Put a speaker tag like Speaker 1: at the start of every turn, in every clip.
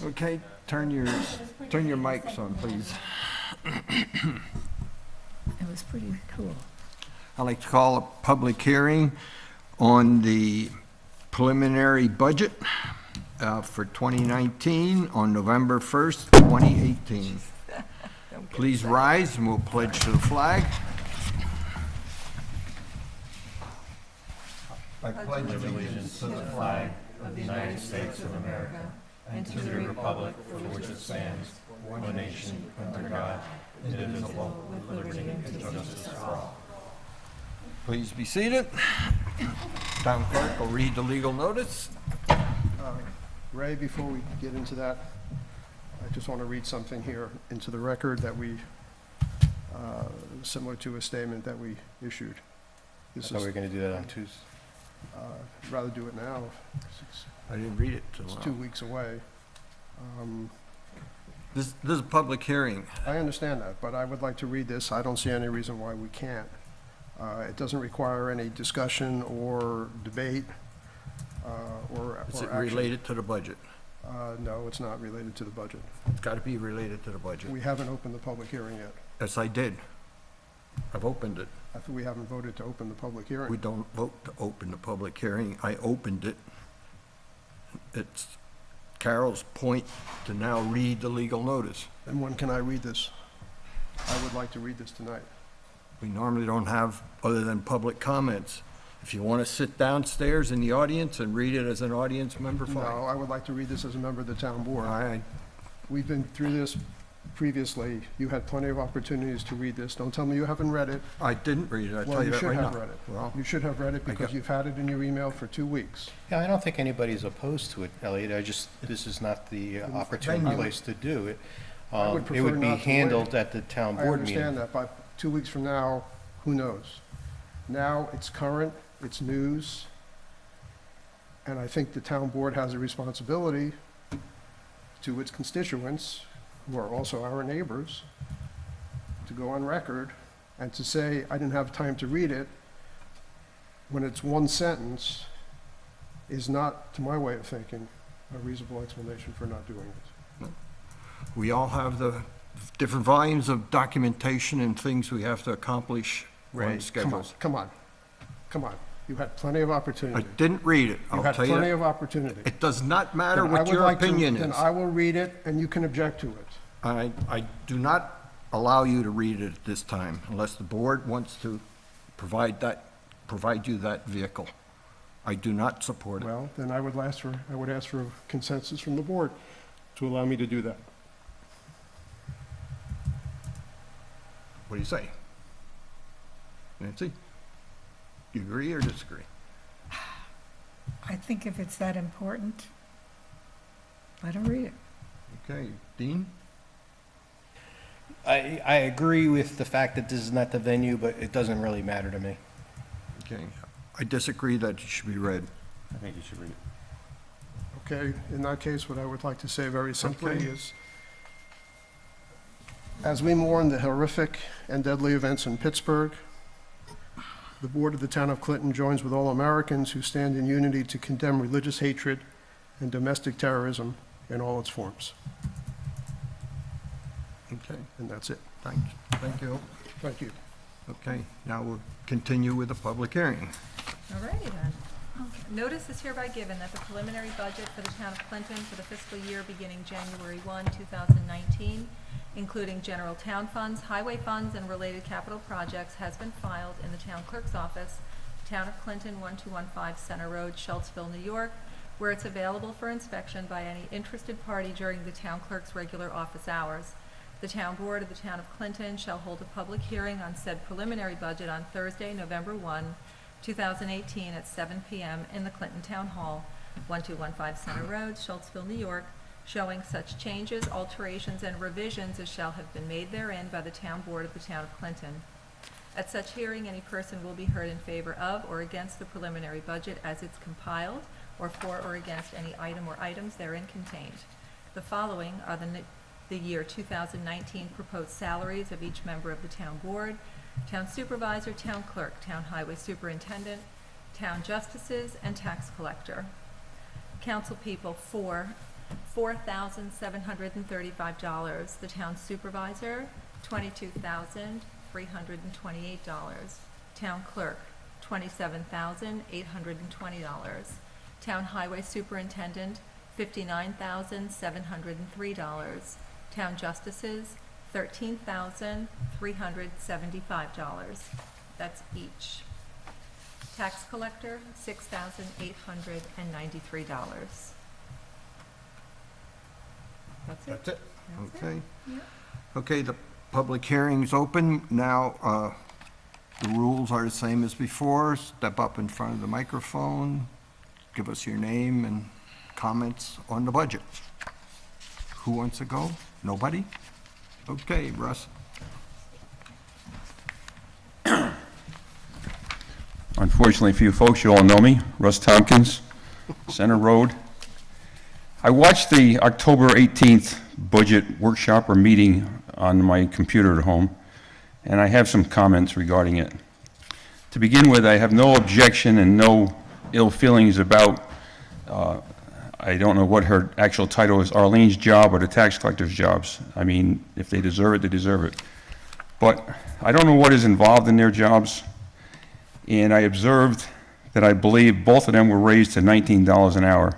Speaker 1: Okay, turn your mics on, please.
Speaker 2: It was pretty cool.
Speaker 1: I'd like to call a public hearing on the preliminary budget for 2019 on November 1st, 2018. Please rise and we'll pledge to the flag. I pledge allegiance to the flag of the United States of America and to the republic for which it stands, one nation, under God, indivisible, with liberty and justice for all. Please be seated. Town clerk will read the legal notice.
Speaker 3: Ray, before we get into that, I just want to read something here into the record that we, similar to a statement that we issued.
Speaker 4: I thought we were going to do that on Tuesday.
Speaker 3: I'd rather do it now.
Speaker 1: I didn't read it till
Speaker 3: It's
Speaker 1: now.
Speaker 3: 2 weeks away.
Speaker 1: This is a public hearing.
Speaker 3: I understand that, but I would like to read this. I don't see any reason why we can't. It doesn't require any discussion or debate or
Speaker 1: Is it
Speaker 3: action.
Speaker 1: related to the budget?
Speaker 3: No, it's not related to the budget.
Speaker 1: It's got to be related to the budget.
Speaker 3: We haven't opened the public hearing yet.
Speaker 1: Yes, I did. I've opened it.
Speaker 3: I think we haven't voted to open the public
Speaker 1: We
Speaker 3: hearing.
Speaker 1: don't vote to open the public hearing. I opened it. It's Carol's point to now read the legal notice.
Speaker 3: And when can I read this? I would like to read this tonight.
Speaker 1: We normally don't have other than public comments. If you want to sit downstairs in the audience and read it as an audience member,
Speaker 3: No,
Speaker 1: fine.
Speaker 3: I would like to read this as a member of the town board.
Speaker 1: I,
Speaker 3: We've been through this previously. You had plenty of opportunities to read this. Don't tell me you haven't read it.
Speaker 1: I didn't read it, I
Speaker 3: Well,
Speaker 1: tell you
Speaker 3: you
Speaker 1: that
Speaker 3: should
Speaker 1: right
Speaker 3: have
Speaker 1: now.
Speaker 3: read it.
Speaker 1: Well,
Speaker 3: You should have read it
Speaker 1: I
Speaker 3: because
Speaker 1: got-
Speaker 3: you've had it in your email for 2 weeks.
Speaker 4: Yeah, I don't think anybody's opposed to it, Elliot. This is not the opportune
Speaker 1: venue.
Speaker 4: place to do it.
Speaker 3: I would
Speaker 4: It
Speaker 3: prefer
Speaker 4: would be
Speaker 3: not to
Speaker 4: handled
Speaker 3: wait.
Speaker 4: at the town
Speaker 3: I
Speaker 4: board meeting.
Speaker 3: understand that, but 2 weeks from now, who knows? Now, it's current, it's news, and I think the town board has a responsibility to its constituents, who are also our neighbors, to go on record and to say, I didn't have time to read it, when it's one sentence, is not, to my way of thinking, a reasonable explanation for not doing it.
Speaker 1: we all have the different volumes of documentation and things we have to accomplish
Speaker 3: Ray,
Speaker 1: on
Speaker 3: come on,
Speaker 1: schedules.
Speaker 3: come on, come on. You had plenty of
Speaker 1: I
Speaker 3: opportunity.
Speaker 1: didn't read it,
Speaker 3: You
Speaker 1: I'll
Speaker 3: had
Speaker 1: tell you
Speaker 3: plenty
Speaker 1: that.
Speaker 3: of opportunity.
Speaker 1: It does not matter
Speaker 3: Then I
Speaker 1: what
Speaker 3: would
Speaker 1: your
Speaker 3: like to-
Speaker 1: opinion
Speaker 3: Then
Speaker 1: is.
Speaker 3: I will read it, and you can object to it.
Speaker 1: I do not allow you to read it at this time unless the board wants to provide you that vehicle. I do not support it.
Speaker 3: Well, then I would ask for consensus from the board to allow me to do that.
Speaker 1: What do you say? Nancy? Do you agree or disagree?
Speaker 2: I think if it's that important, let him read it.
Speaker 1: Okay, Dean?
Speaker 4: I agree with the fact that this is not the venue, but it doesn't really matter to me.
Speaker 1: Okay, I disagree that it should be read.
Speaker 4: I think you should read it.
Speaker 3: Okay, in that case, what I would like to say very simply
Speaker 1: Okay.
Speaker 3: is, as we mourn the horrific and deadly events in Pittsburgh, the board of the town of Clinton joins with all Americans who stand in unity to condemn religious hatred and domestic terrorism in all its forms.
Speaker 1: Okay,
Speaker 3: And that's it.
Speaker 1: thank you.
Speaker 3: Thank you.
Speaker 1: Okay, now we'll continue with the public hearing.
Speaker 5: All righty then. Notice is hereby given that the preliminary budget for the town of Clinton for the fiscal year beginning January 1, 2019, including general town funds, highway funds, and related capital projects, has been filed in the town clerk's office, Town of Clinton, 1215 Center Road, Schultzville, New York, where it's available for inspection by any interested party during the town clerk's regular office hours. The town board of the town of Clinton shall hold a public hearing on said preliminary budget on Thursday, November 1, 2018 at 7 p.m. in the Clinton Town Hall, 1215 Center Road, Schultzville, New York, showing such changes, alterations, and revisions as shall have been made therein by the town board of the town of Clinton. At such hearing, any person will be heard in favor of or against the preliminary budget as it's compiled, or for or against any item or items therein contained. The following are the year 2019 proposed salaries of each member of the town board: town supervisor, town clerk, town highway superintendent, town justices, and tax collector. Council people: for $4,735. The town supervisor, $22,328. Town clerk, $27,820. Town highway superintendent, $59,703. Town justices, $13,375. That's each. Tax collector, $6,893. That's it.
Speaker 6: That's it?
Speaker 5: That's it.
Speaker 6: Okay.
Speaker 5: Yep.
Speaker 6: Okay, the public hearing's open. Now, the rules are the same as before. Step up in front of the microphone, give us your name and comments on the budget. Who wants to go? Nobody? Okay, Russ.
Speaker 7: Unfortunately for you folks, you all know me, Russ Tompkins, Center Road. I watched the October 18th budget workshop or meeting on my computer at home, and I have some comments regarding it. To begin with, I have no objection and no ill feelings about, I don't know what her actual title is, Arlene's job or the tax collector's jobs. I mean, if they deserve it, they deserve it. But I don't know what is involved in their jobs. And I observed that I believe both of them were raised to $19 an hour.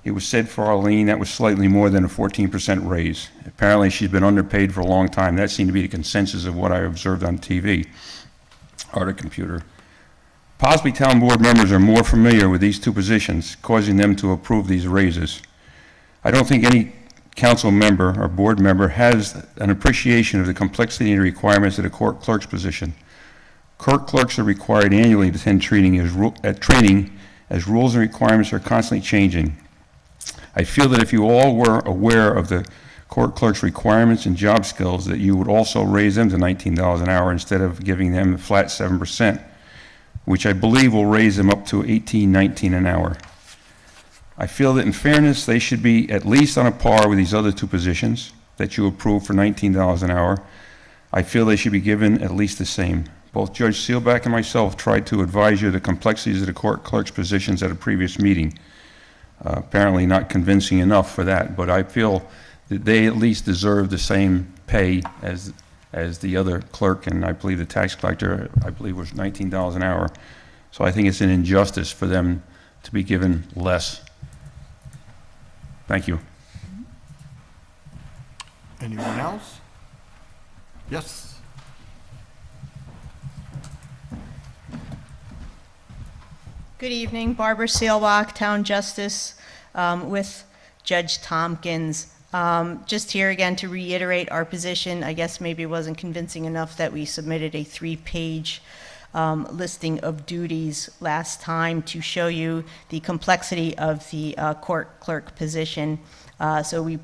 Speaker 7: It was said for Arlene that was slightly more than a 14% raise. Apparently she's been underpaid for a long time. That seemed to be the consensus of what I observed on TV or the computer. Possibly town board members are more familiar with these two positions, causing them to approve these raises. I don't think any council member or board member has an appreciation of the complexity and requirements of the court clerk's position. Court clerks are required annually to attend training as rules and requirements are constantly changing. I feel that if you all were aware of the court clerk's requirements and job skills, that you would also raise them to $19 an hour instead of giving them a flat 7%, which I believe will raise them up to $18, $19 an hour. I feel that in fairness, they should be at least on a par with these other two positions that you approved for $19 an hour. I feel they should be given at least the same. Both Judge Seelbach and myself tried to advise you of the complexities of the court clerk's positions at a previous meeting. Apparently not convincing enough for that, but I feel that they at least deserve the same pay as the other clerk, and I believe the tax collector, I believe, was $19 an hour. So I think it's an injustice for them to be given less. Thank you.
Speaker 6: Anyone else? Yes?
Speaker 8: Good evening, Barbara Seelbach, Town Justice, with Judge Tompkins. Just here again to reiterate our position. I guess maybe it wasn't convincing enough that we submitted a 3-page listing of duties last time to show you the complexity of the court clerk position. So we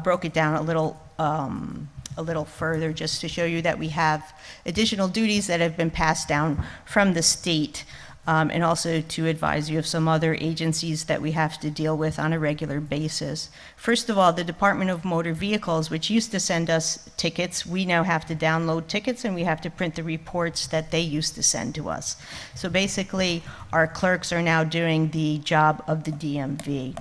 Speaker 8: broke it down a little further just to show you that we have additional duties that have been passed down from the state. And also to advise you of some other agencies that we have to deal with on a regular basis. First of all, the Department of Motor Vehicles, which used to send us tickets, we now have to download tickets and we have to print the reports that they used to send to us. So basically, our clerks are now doing the job of the DMV.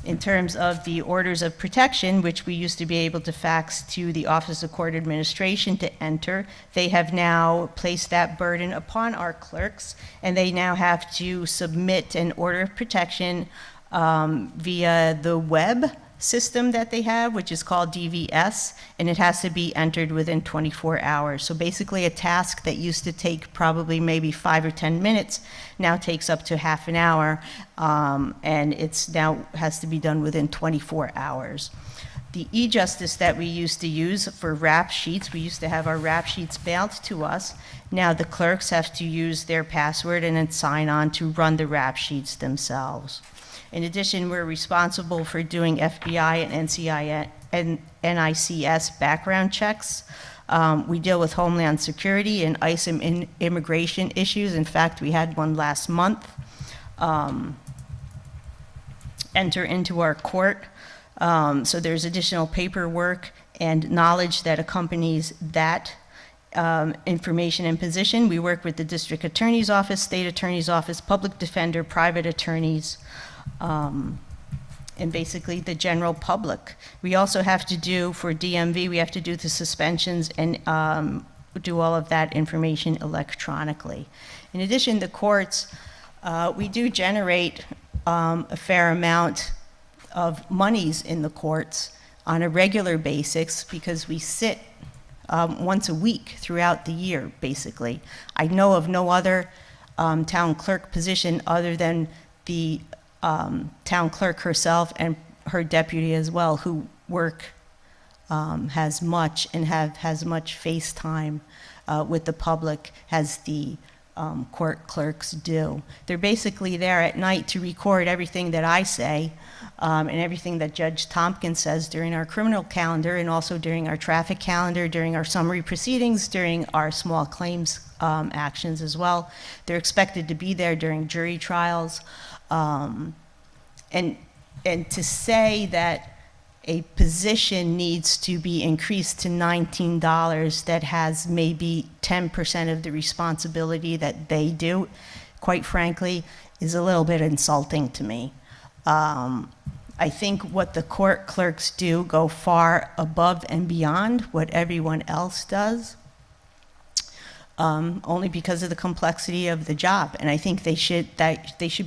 Speaker 8: In terms of the orders of protection, which we used to be able to fax to the Office of Court Administration to enter, they have now placed that burden upon our clerks, and they now have to submit an order of protection via the web system that they have, which is called DVS, and it has to be entered within 24 hours. So basically a task that used to take probably maybe 5 or 10 minutes now takes up to half an hour, and it's now has to be done within 24 hours. The e-justice that we used to use for rap sheets, we used to have our rap sheets mailed to us. Now the clerks have to use their password and then sign on to run the rap sheets themselves. In addition, we're responsible for doing FBI and NICS background checks. We deal with Homeland Security and ICE and immigration issues. In fact, we had one last month enter into our court. So there's additional paperwork and knowledge that accompanies that information and position. We work with the District Attorney's Office, State Attorney's Office, Public Defender, private attorneys, and basically the general public. We also have to do, for DMV, we have to do the suspensions and do all of that information electronically. In addition, the courts, we do generate a fair amount of monies in the courts on a regular basis because we sit once a week throughout the year, basically. I know of no other town clerk position other than the town clerk herself and her deputy as well, who work as much and has much face time with the public as the court clerks do. They're basically there at night to record everything that I say and everything that Judge Tompkins says during our criminal calendar and also during our traffic calendar, during our summary proceedings, during our small claims actions as well. They're expected to be there during jury trials. And to say that a position needs to be increased to $19 that has maybe 10% of the responsibility that they do, quite frankly, is a little bit insulting to me. I think what the court clerks do go far above and beyond what everyone else does, only because of the complexity of the job. And I think they should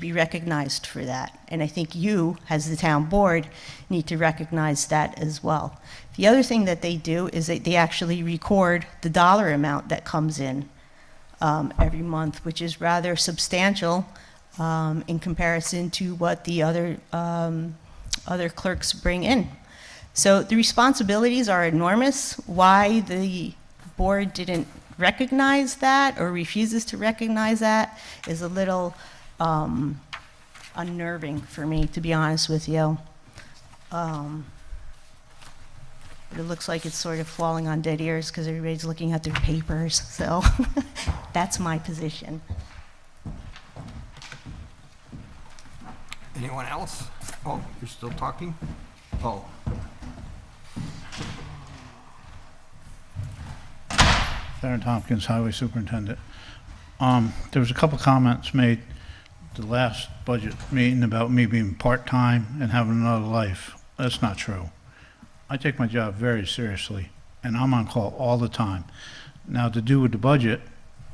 Speaker 8: be recognized for that. And I think you, as the town board, need to recognize that as well. The other thing that they do is that they actually record the dollar amount that comes in every month, which is rather substantial in comparison to what the other clerks bring in. So the responsibilities are enormous. Why the board didn't recognize that or refuses to recognize that is a little unnerving for me, to be honest with you. But it looks like it's sort of falling on dead ears because everybody's looking at their papers. So that's my position.
Speaker 6: Anyone else? Oh, you're still talking? Oh.
Speaker 9: Theron Tompkins, Highway Superintendent. There was a couple comments made the last budget meeting about me being part-time and having another life. That's not true. I take my job very seriously, and I'm on call all the time. Now, to do with the budget,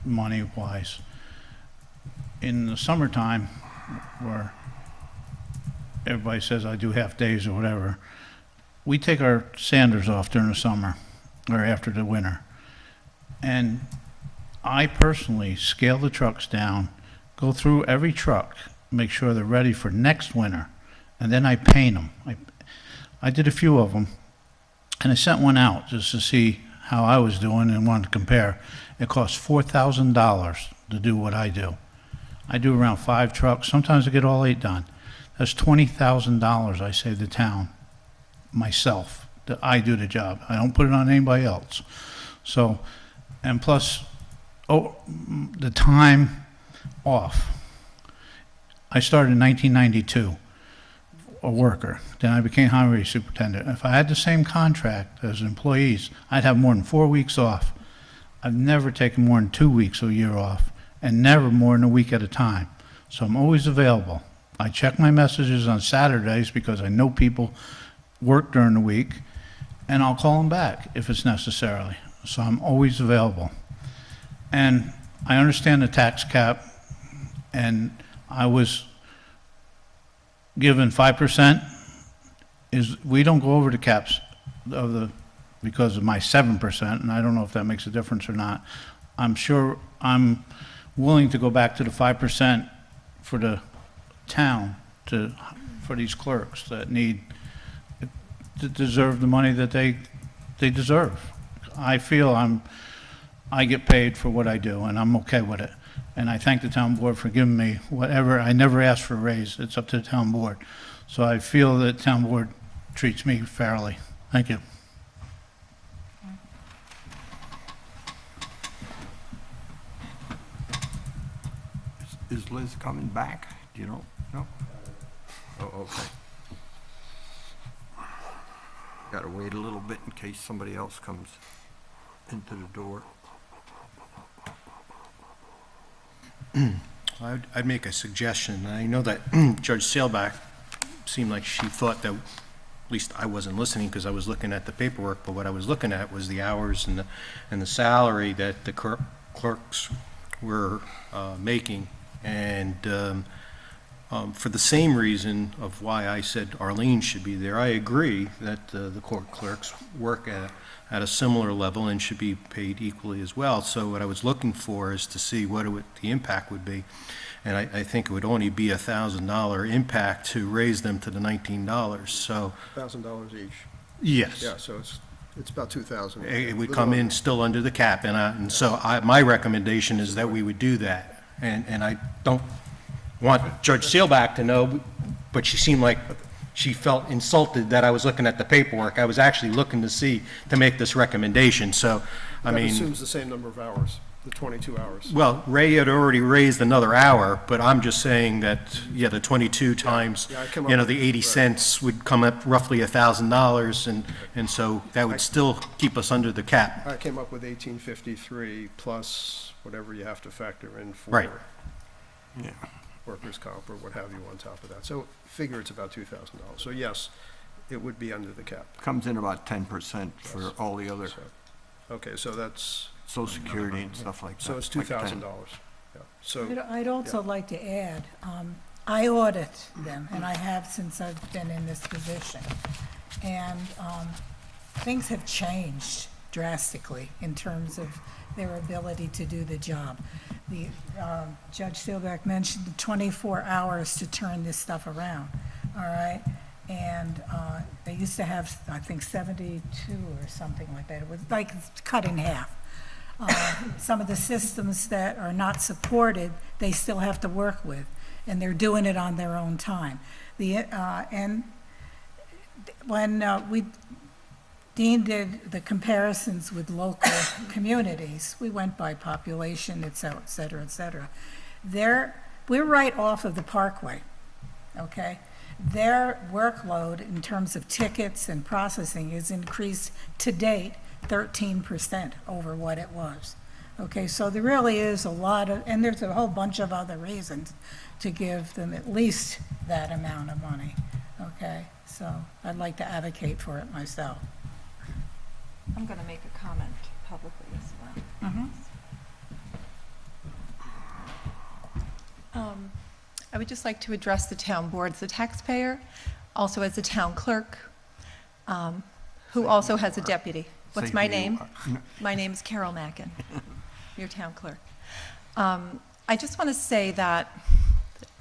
Speaker 9: money-wise, in the summertime, where everybody says I do half days or whatever, we take our sanders off during the summer or after the winter. And I personally scale the trucks down, go through every truck, make sure they're ready for next winter, and then I paint them. I did a few of them, and I sent one out just to see how I was doing and wanted to compare. It costs $4,000 to do what I do. I do around 5 trucks. Sometimes I get all 8 done. That's $20,000 I save the town myself, that I do the job. I don't put it on anybody else. So, and plus, the time off. I started in 1992, a worker. Then I became highway superintendent. If I had the same contract as employees, I'd have more than 4 weeks off. I've never taken more than 2 weeks a year off, and never more than a week at a time. So I'm always available. I check my messages on Saturdays because I know people work during the week, and I'll call them back if it's necessary. So I'm always available. And I understand the tax cap, and I was given 5%. We don't go over the caps because of my 7%, and I don't know if that makes a difference or not. I'm sure I'm willing to go back to the 5% for the town for these clerks that deserve the money that they deserve. I feel I get paid for what I do, and I'm okay with it. And I thank the town board for giving me whatever. I never asked for a raise. It's up to the town board. So I feel that town board treats me fairly. Thank you.
Speaker 6: Is Liz coming back? Do you know? No? Oh, okay. Got to wait a little bit in case somebody else comes into the door.
Speaker 4: I'd make a suggestion. I know that Judge Sailback seemed like she thought that, at least I wasn't listening because I was looking at the paperwork, but what I was looking at was the hours and the salary that the clerks were making. And for the same reason of why I said Arlene should be there, I agree that the court clerks work at a similar level and should be paid equally as well. So what I was looking for is to see what the impact would be. And I think it would only be $1,000 impact to raise them to the $19. So,
Speaker 3: $1,000 each.
Speaker 4: yes.
Speaker 3: Yeah, so it's about 2,000.
Speaker 4: It would come in still under the cap, and so my recommendation is that we would do that. And I don't want Judge Seelbach to know, but she seemed like she felt insulted that I was looking at the paperwork. I was actually looking to make this recommendation, so, I
Speaker 3: That
Speaker 4: mean,
Speaker 3: assumes the same number of hours, the 22 hours.
Speaker 4: well, Ray had already raised another hour, but I'm just saying that, yeah, the 22 times,
Speaker 3: Yeah, I came up
Speaker 4: you know,
Speaker 3: with-
Speaker 4: the 80 cents would come up roughly $1,000, and so that would still keep us under the cap.
Speaker 3: I came up with 1853 plus whatever you have to factor in for
Speaker 4: Right.
Speaker 6: Yeah.
Speaker 3: workers' comp or what have you on top of that. So figure it's about $2,000. So yes, it would be under the cap.
Speaker 6: Comes in about 10% for all the other
Speaker 3: So, okay, so that's,
Speaker 6: social security and stuff like that.
Speaker 3: so it's
Speaker 6: like 10.
Speaker 3: $2,000. Yeah. So,
Speaker 2: I'd also like to add, I audit them, and I have since I've been in this position. And things have changed drastically in terms of their ability to do the job. The Judge Seelbach mentioned the 24 hours to turn this stuff around, all right? And they used to have, I think, 72 or something like that. It was like cut in half. Some of the systems that are not supported, they still have to work with, and they're doing it on their own time. And when Dean did the comparisons with local communities, we went by population, et cetera, et cetera. We're right off of the Parkway, okay? Their workload in terms of tickets and processing is increased to date 13% over what it was. Okay, so there really is a lot of, and there's a whole bunch of other reasons to give them at least that amount of money, okay? So I'd like to advocate for it myself.
Speaker 5: I'm going to make a comment publicly as well. I would just like to address the town board as a taxpayer, also as a town clerk, who also has a deputy. What's
Speaker 6: Say
Speaker 5: my
Speaker 6: who you
Speaker 5: name?
Speaker 6: are.
Speaker 5: My name is Carol Mackin, your town clerk. I just want to say that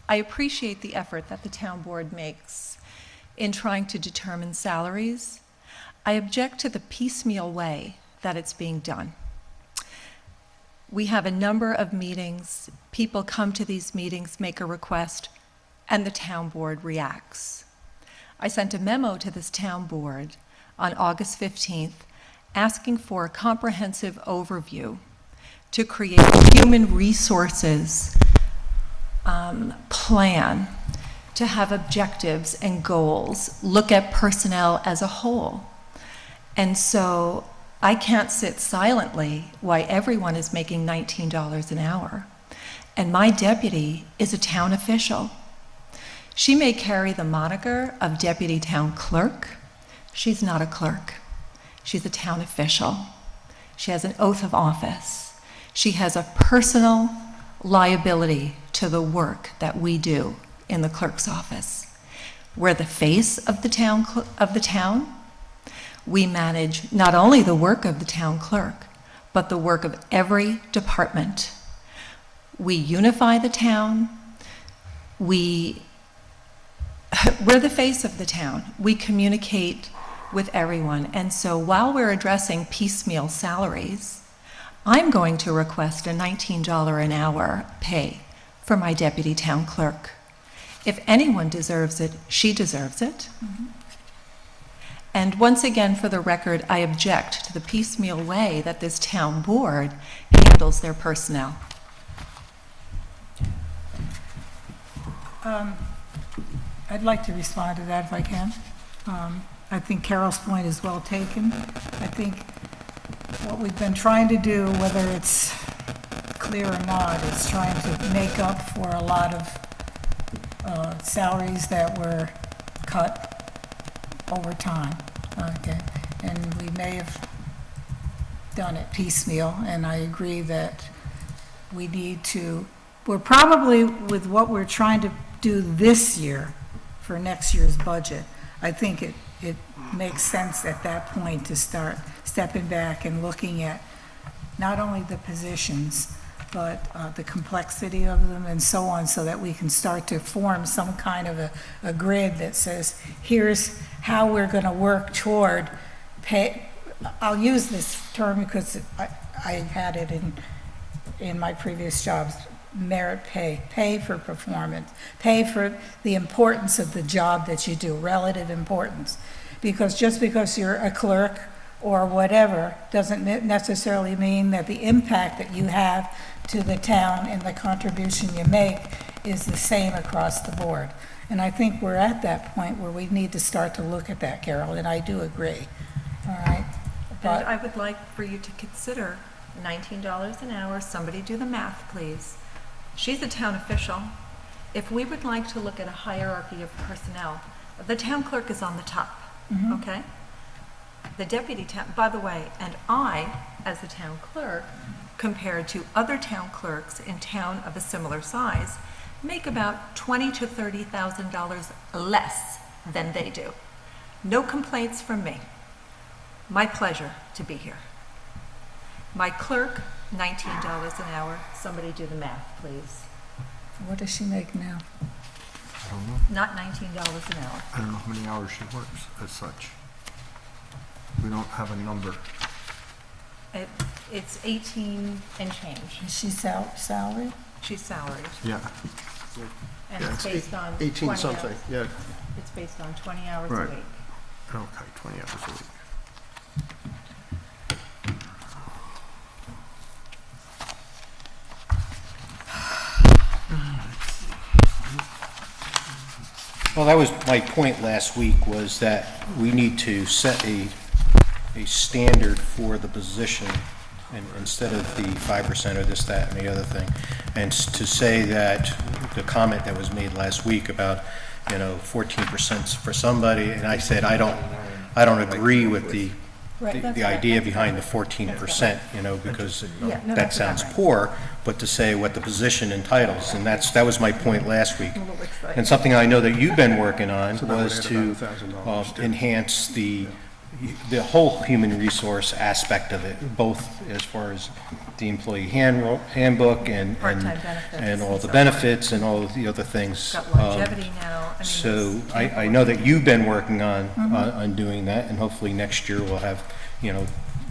Speaker 5: I appreciate the effort that the town board makes in trying to determine salaries. I object to the piecemeal way that it's being done. We have a number of meetings, people come to these meetings, make a request, and the town board reacts. I sent a memo to this town board on August 15th asking for a comprehensive overview to create a human resources plan, to have objectives and goals, look at personnel as a whole. And so I can't sit silently while everyone is making $19 an hour. And my deputy is a town official. She may carry the moniker of deputy town clerk. She's not a clerk. She's a town official. She has an oath of office. She has a personal liability to the work that we do in the clerk's office. We're the face of the town. We manage not only the work of the town clerk, but the work of every department. We unify the town. We're the face of the town. We communicate with everyone. And so while we're addressing piecemeal salaries, I'm going to request a $19 an hour pay for my deputy town clerk. If anyone deserves it, she deserves it. And once again, for the record, I object to the piecemeal way that this town board handles their personnel.
Speaker 2: I'd like to respond to that if I can. I think Carol's point is well taken. I think what we've been trying to do, whether it's clear or not, is trying to make up for a lot of salaries that were cut over time, okay? And we may have done it piecemeal, and I agree that we need to, we're probably, with what we're trying to do this year for next year's budget, I think it makes sense at that point to start stepping back and looking at not only the positions, but the complexity of them and so on, so that we can start to form some kind of a grid that says, here's how we're going to work toward pay. I'll use this term because I had it in my previous jobs, merit pay, pay for performance, pay for the importance of the job that you do, relative importance. Because just because you're a clerk or whatever doesn't necessarily mean that the impact that you have to the town and the contribution you make is the same across the board. And I think we're at that point where we need to start to look at that, Carol, and I do agree, all right?
Speaker 5: And I would like for you to consider $19 an hour. Somebody do the math, please. She's a town official. If we would like to look at a hierarchy of personnel, the town clerk is on the top, okay? The deputy town, by the way, and I, as the town clerk, compared to other town clerks in town of a similar size, make about $20,000 to $30,000 less than they do. No complaints from me. My pleasure to be here. My clerk, $19 an hour. Somebody do the math, please.
Speaker 2: What does she make now?
Speaker 6: I don't know.
Speaker 5: Not $19 an hour.
Speaker 6: I don't know how many hours she works as such. We don't have a number.
Speaker 5: It's 18 and change.
Speaker 2: Is she salary?
Speaker 5: She's salaried,
Speaker 6: Yeah.
Speaker 5: and
Speaker 3: Yeah,
Speaker 5: it's based on
Speaker 3: 18
Speaker 5: 20
Speaker 3: something,
Speaker 5: hours.
Speaker 3: yeah.
Speaker 5: It's based on 20 hours a
Speaker 3: Right.
Speaker 5: week.
Speaker 6: Okay, 20 hours a week.
Speaker 4: Well, that was my point last week, was that we need to set a standard for the position, and instead of the 5% or this, that, and the other thing. And to say that the comment that was made last week about, 14% for somebody, and I said, I don't agree with the idea behind the 14%, because
Speaker 5: Yeah, no,
Speaker 4: that
Speaker 5: that's about
Speaker 4: sounds
Speaker 5: right.
Speaker 4: poor, but to say what the position entitles, and that was my point last week. And something I know that you've been working on
Speaker 3: So that would
Speaker 4: was
Speaker 3: add
Speaker 4: to
Speaker 3: about $1,000 too.
Speaker 4: enhance the whole human resource aspect of it, both as far as the employee handbook and
Speaker 5: Part-time benefits
Speaker 4: and all
Speaker 5: and
Speaker 4: the
Speaker 5: so forth.
Speaker 4: benefits and all of the other things.
Speaker 5: Got longevity now. I mean,
Speaker 4: So
Speaker 5: it's-
Speaker 4: I know that you've been working on doing that, and hopefully next year we'll have,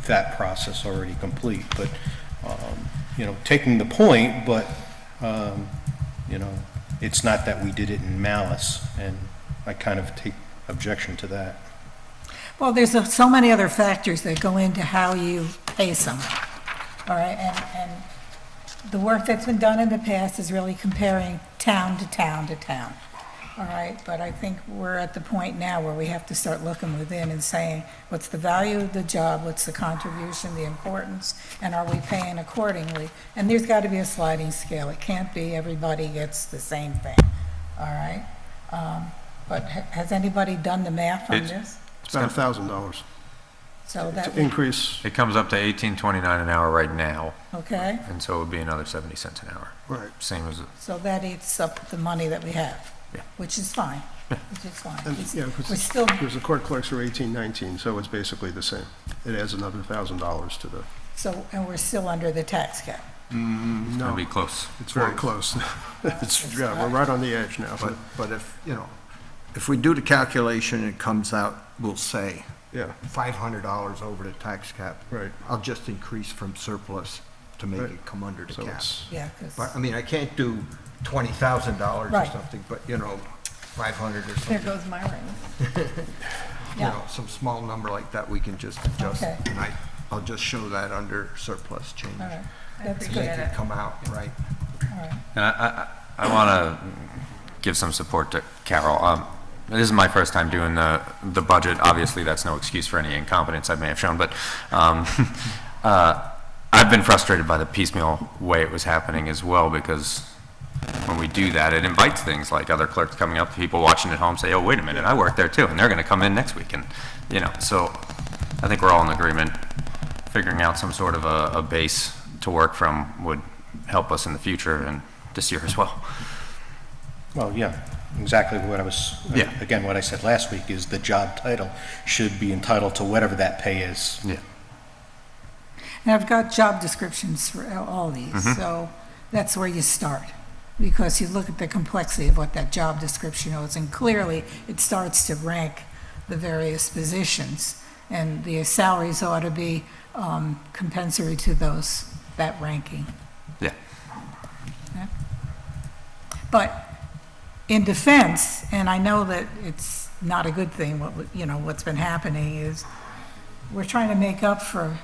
Speaker 4: that process already complete. But, taking the point, but, it's not that we did it in malice, and I kind of take objection to that.
Speaker 2: Well, there's so many other factors that go into how you pay someone, all right? And the work that's been done in the past is really comparing town to town to town, all right? But I think we're at the point now where we have to start looking within and saying, what's the value of the job, what's the contribution, the importance, and are we paying accordingly? And there's got to be a sliding scale. It can't be everybody gets the same thing, all right? But has anybody done the math on this?
Speaker 3: It's about $1,000.
Speaker 2: So that,
Speaker 3: To increase,
Speaker 10: It comes up to $18.29 an hour right now,
Speaker 2: okay,
Speaker 10: and so it would be another 70 cents an hour.
Speaker 3: right.
Speaker 10: Same as,
Speaker 2: so that eats up the money that we have,
Speaker 10: Yeah.
Speaker 2: which is fine, which is fine.
Speaker 3: And, yeah,
Speaker 2: We're still,
Speaker 3: because the court clerks are 1819, so it's basically the same. It adds another $1,000 to the,
Speaker 2: and we're still under the tax cap.
Speaker 10: it'll
Speaker 3: no,
Speaker 10: be close.
Speaker 3: it's very close. Yeah, we're right on the edge now.
Speaker 6: But if we do the calculation and it comes out, we'll say
Speaker 3: Yeah,
Speaker 6: $500 over the tax cap.
Speaker 3: right.
Speaker 6: I'll just increase from surplus to make
Speaker 3: Right.
Speaker 6: it come under the
Speaker 3: So
Speaker 6: cap.
Speaker 3: it's,
Speaker 2: Yeah, 'cause-
Speaker 6: But, I mean, I can't do $20,000 or
Speaker 2: Right.
Speaker 6: something, but, 500 or
Speaker 5: There
Speaker 6: something.
Speaker 5: goes my ring.
Speaker 2: Yeah.
Speaker 6: Some small number like that, we can just adjust.
Speaker 2: Okay.
Speaker 6: And I'll just show that under surplus change.
Speaker 2: all right,
Speaker 5: I
Speaker 2: that's
Speaker 5: appreciate
Speaker 2: good,
Speaker 6: Make it come out, right?
Speaker 2: all right.
Speaker 10: And I want to give some support to Carol. This is my first time doing the budget. Obviously, that's no excuse for any incompetence I may have shown, but I've been frustrated by the piecemeal way it was happening as well, because when we do that, it invites things like other clerks coming up, people watching at home say, oh, wait a minute, I work there too, and they're going to come in next week. And, you know, so I think we're all in agreement. Figuring out some sort of a base to work from would help us in the future and this year as well.
Speaker 4: Well, yeah, exactly what I was,
Speaker 10: Yeah.
Speaker 4: again, what I said last week is the job title should be entitled to whatever that pay is.
Speaker 10: Yeah.
Speaker 2: And I've got job descriptions for all these, so that's where you start. Because you look at the complexity of what that job description is, and clearly it starts to rank the various positions. And the salaries ought to be compensatory to that ranking.
Speaker 10: Yeah.
Speaker 2: Yeah. But in defense, and I know that it's not a good thing, what's been happening is we're trying to make up for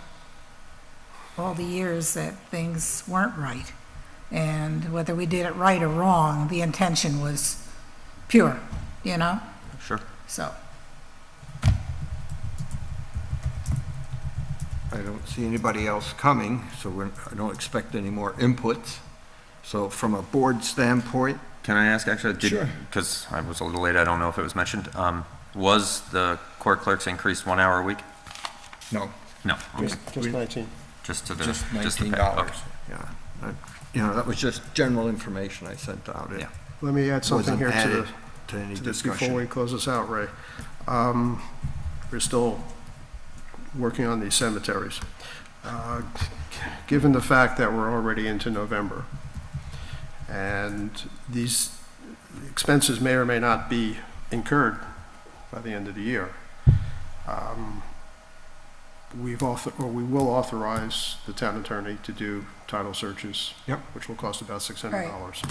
Speaker 2: all the years that things weren't right. And whether we did it right or wrong, the intention was pure,
Speaker 10: Sure.
Speaker 2: So,
Speaker 6: I don't see anybody else coming, so I don't expect any more inputs. So from a board standpoint,
Speaker 10: Can I ask, actually,
Speaker 3: Sure.
Speaker 10: because I was a little late, I don't know if it was mentioned, was the court clerks increased 1 hour a week?
Speaker 6: no,
Speaker 10: No,
Speaker 3: Just 19.
Speaker 10: just to the.
Speaker 6: just
Speaker 10: the pay.
Speaker 6: $19.
Speaker 10: Okay.
Speaker 6: Yeah. That was just general information I sent out. It
Speaker 10: Yeah.
Speaker 3: Let me add something
Speaker 6: wasn't
Speaker 3: here
Speaker 6: added to any
Speaker 3: to this before we
Speaker 6: discussion.
Speaker 3: close this out, Ray. We're still working on these cemeteries. Given the fact that we're already into November, and these expenses may or may not be incurred by the end of the year, we will authorize the town attorney to do title searches.
Speaker 6: Yep.
Speaker 3: Which will cost about $600.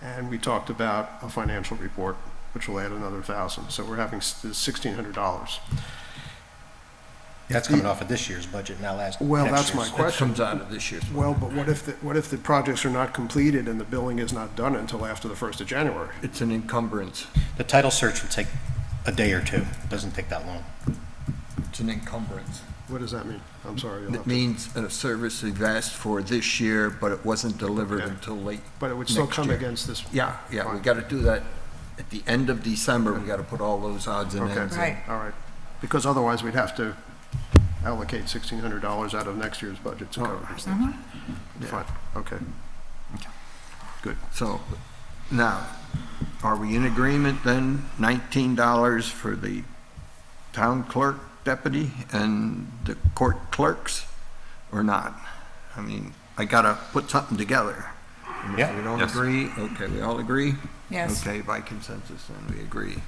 Speaker 3: And we talked about a financial report, which will add another $1,000. So we're having $1,600.
Speaker 4: That's coming off of this year's budget, now next
Speaker 3: That's my
Speaker 4: year's.
Speaker 6: That
Speaker 3: question.
Speaker 6: comes out of this year's.
Speaker 3: Well, but what if the projects are not completed and the billing is not done until after the 1st of January?
Speaker 6: It's an encumbrance.
Speaker 4: The title search will take a day or two. It doesn't take that long.
Speaker 6: It's an encumbrance.
Speaker 3: What does that mean? I'm sorry. you'll have
Speaker 6: It
Speaker 3: to-
Speaker 6: means a service we've asked for this year, but it wasn't delivered
Speaker 3: Okay.
Speaker 6: until late.
Speaker 3: But it would still
Speaker 6: next
Speaker 3: come
Speaker 6: year.
Speaker 3: against this.
Speaker 6: Yeah, we got to do that at the end of December. We got to put all those odds and
Speaker 3: Okay,
Speaker 6: ends in.
Speaker 2: Right.
Speaker 3: all right. Because otherwise, we'd have to allocate $1,600 out of next year's budget to cover these things. Fine, okay. Good.
Speaker 6: So, now, are we in agreement then, $19 for the town clerk deputy and the court clerks, or not? I mean, I gotta put something together. And if
Speaker 4: Yeah.
Speaker 6: we don't
Speaker 10: Yes.
Speaker 6: agree, okay, we all agree?
Speaker 2: yes.
Speaker 6: Okay, by consensus, then we agree.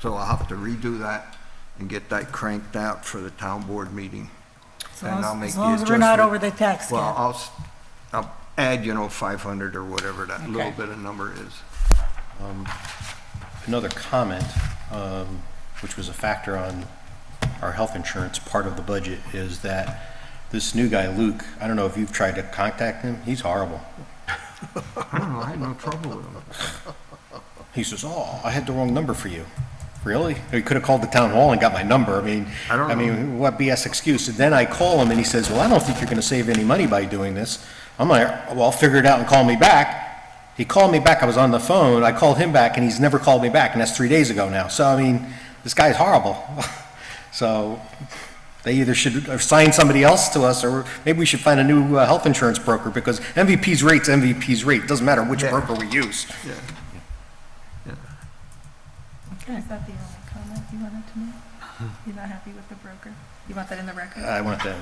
Speaker 6: So I'll have to redo that and get that cranked out for the town board meeting. And I'll make
Speaker 2: As
Speaker 6: the
Speaker 2: long as we're not
Speaker 6: adjustment.
Speaker 2: over the tax
Speaker 6: Well,
Speaker 2: cap.
Speaker 6: I'll add, 500 or whatever that little
Speaker 2: Okay.
Speaker 6: bit of number is.
Speaker 4: Another comment, which was a factor on our health insurance part of the budget, is that this new guy, Luke, I don't know if you've tried to contact him, he's horrible.
Speaker 6: I don't know, I had no trouble with them.
Speaker 4: He says, oh, I had the wrong number for you. Really? He could have called the town hall and got my number. I mean,
Speaker 6: I don't know.
Speaker 4: what BS excuse? And then I call him and he says, well, I don't think you're going to save any money by doing this. I'm like, well, I'll figure it out and call me back. He called me back. I was on the phone. I called him back and he's never called me back. And that's 3 days ago now. So, I mean, this guy's horrible. So they either should assign somebody else to us, or maybe we should find a new health insurance broker, because MVP's rate's MVP's rate. Doesn't matter which
Speaker 6: Yeah.
Speaker 4: broker we use.
Speaker 6: Yeah.
Speaker 2: Okay.
Speaker 5: Is that the only comment you wanted to make? You're not happy with the broker? You want that in the record?
Speaker 4: I want that.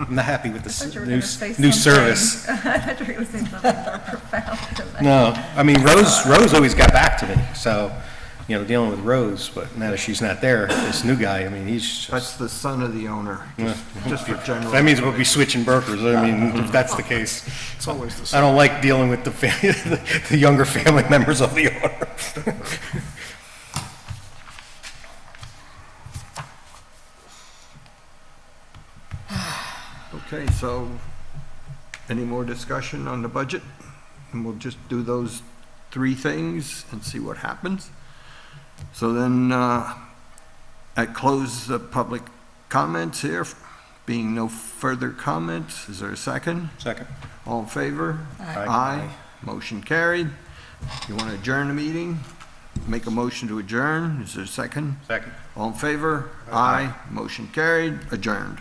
Speaker 4: I'm not happy with
Speaker 5: I thought
Speaker 4: this
Speaker 5: you were
Speaker 4: new,
Speaker 5: gonna say
Speaker 4: new
Speaker 5: something-
Speaker 4: service.
Speaker 5: I thought you were going to say something more profound than that.
Speaker 4: No, I mean, Rose always got back to me, so, dealing with Rose, but now that she's not there, this new guy, I mean, he's
Speaker 6: That's
Speaker 4: just,
Speaker 6: the son of the owner, just for general.
Speaker 4: that means we'll be switching brokers, I mean, if that's the case.
Speaker 3: It's always the
Speaker 4: I
Speaker 3: same.
Speaker 4: don't like dealing with the younger family members of the owner.
Speaker 6: Okay, so any more discussion on the budget? And we'll just do those 3 things and see what happens. So then, I close the public comments here. Being no further comments, is there a second?
Speaker 4: Second.
Speaker 6: All in favor?
Speaker 2: Aye.
Speaker 6: Aye. Motion carried. You want to adjourn the meeting? Make a motion to adjourn. Is there a second?
Speaker 4: Second.
Speaker 6: All in favor? Aye. Motion carried, adjourned.